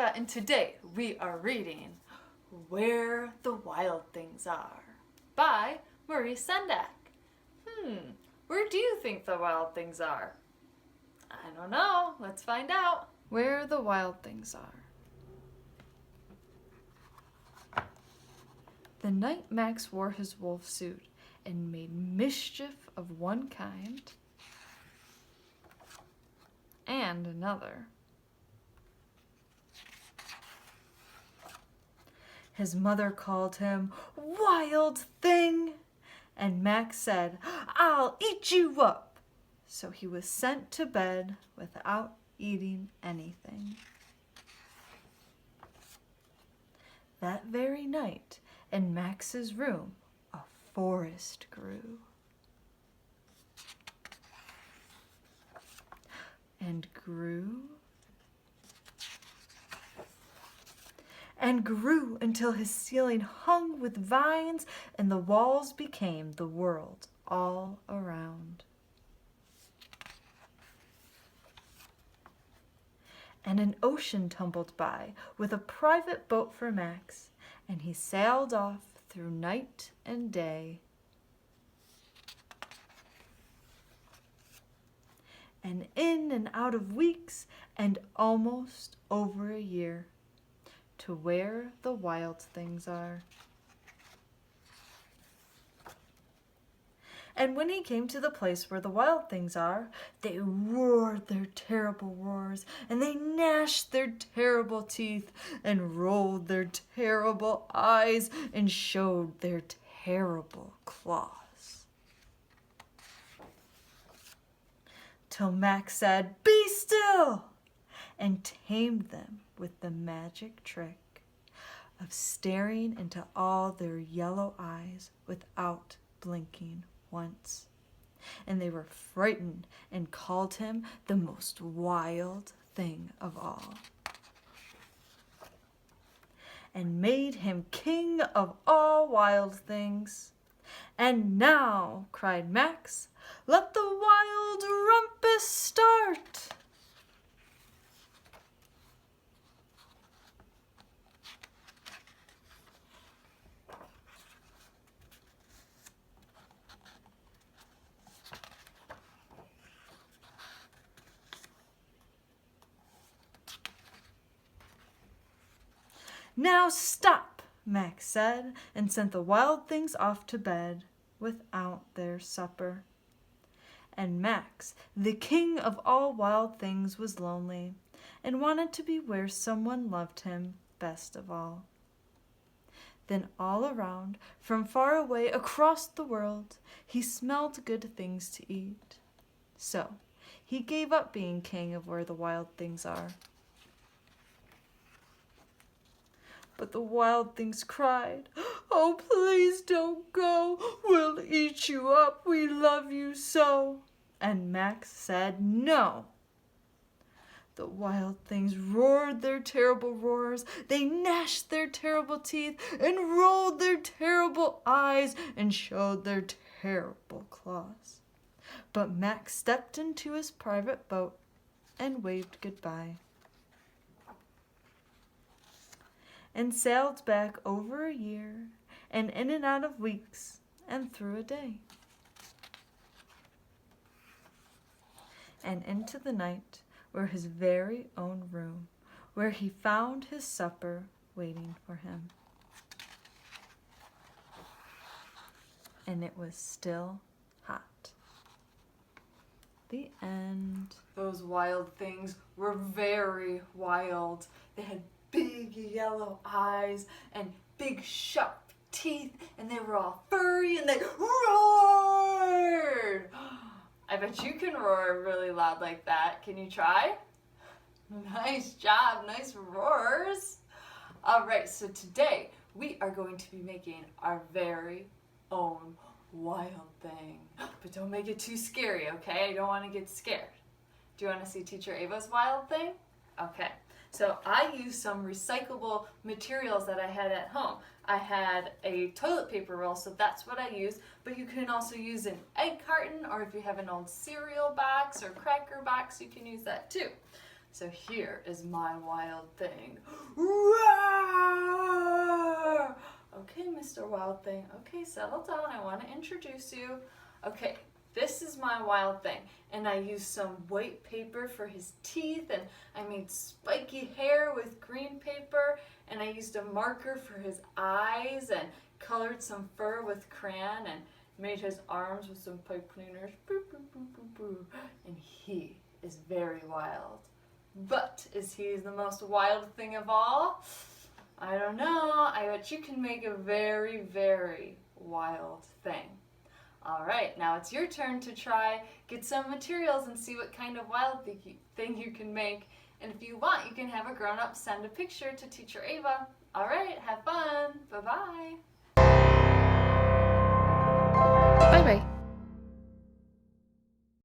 Sendak, and today we are reading Where the Wild Things Are by Maurice Sendak. Where do you think the wild things are? I don't know. Let's find out. Where the Wild Things Are. The night Max wore his wolf suit and made mischief of one kind and another. His mother called him "Wild Thing," and Max said, "I'll eat you up." So he was sent to bed without eating anything. That very night, in Max's room, a forest grew. And grew and grew until his ceiling hung with vines and the walls became the world all around. And an ocean tumbled by with a private boat for Max, and he sailed off through night and day. And in and out of weeks and almost over a year, to where the wild things are. And when he came to the place where the wild things are, they roared their terrible roars, and they gnashed their terrible teeth, and rolled their terrible eyes, and showed their terrible claws. Till Max said, "Be still!" and tamed them with the magic trick of staring into all their yellow eyes without blinking once. And they were frightened and called him the most wild thing of all, and made him king of all wild things. "And now," cried Max, "let the wild rumpus start." "Now stop," Max said, and sent the wild things off to bed without their supper. And Max, the king of all wild things, was lonely and wanted to be where someone loved him best of all. Then all around, from far away across the world, he smelled good things to eat. So he gave up being king of where the wild things are. But the wild things cried, "Oh, please don't go. We'll eat you up. We love you so." And Max said no. The wild things roared their terrible roars. They gnashed their terrible teeth and rolled their terrible eyes and showed their terrible claws. But Max stepped into his private boat and waved goodbye, and sailed back over a year, and in and out of weeks, and through a day, and into the night, where his very own room, where he found his supper waiting for him. And it was still hot. The end. Those wild things were very wild. They had big yellow eyes and big sharp teeth, and they were all furry, and they roared. I bet you can roar really loud like that. Can you try? Nice job, nice roars. All right, so today we are going to be making our very own wild thing. But don't make it too scary, okay? I don't want to get scared. Do you want to see Teacher Ava's wild thing? Okay. So I used some recyclable materials that I had at home. I had a toilet paper roll, so that's what I used, but you can also use an egg carton, or if you have an old cereal box or cracker box, you can use that too. So here is my wild thing. Okay, Mr. Wild Thing. Okay, settle down. I want to introduce you. Okay, this is my wild thing. And I used some white paper for his teeth, and I made spiky hair with green paper, and I used a marker for his eyes, and colored some fur with crayon, and made his arms with some pipe cleaners. Boo, boo, boo, boo, boo. And he is very wild. But is he the most wild thing of all? I don't know. I bet you can make a very, very wild thing. All right, now it's your turn to try. Get some materials and see what kind of wild thing you can make. And if you want, you can have a grown-up send a picture to Teacher Ava. All right, have fun. Bye-bye.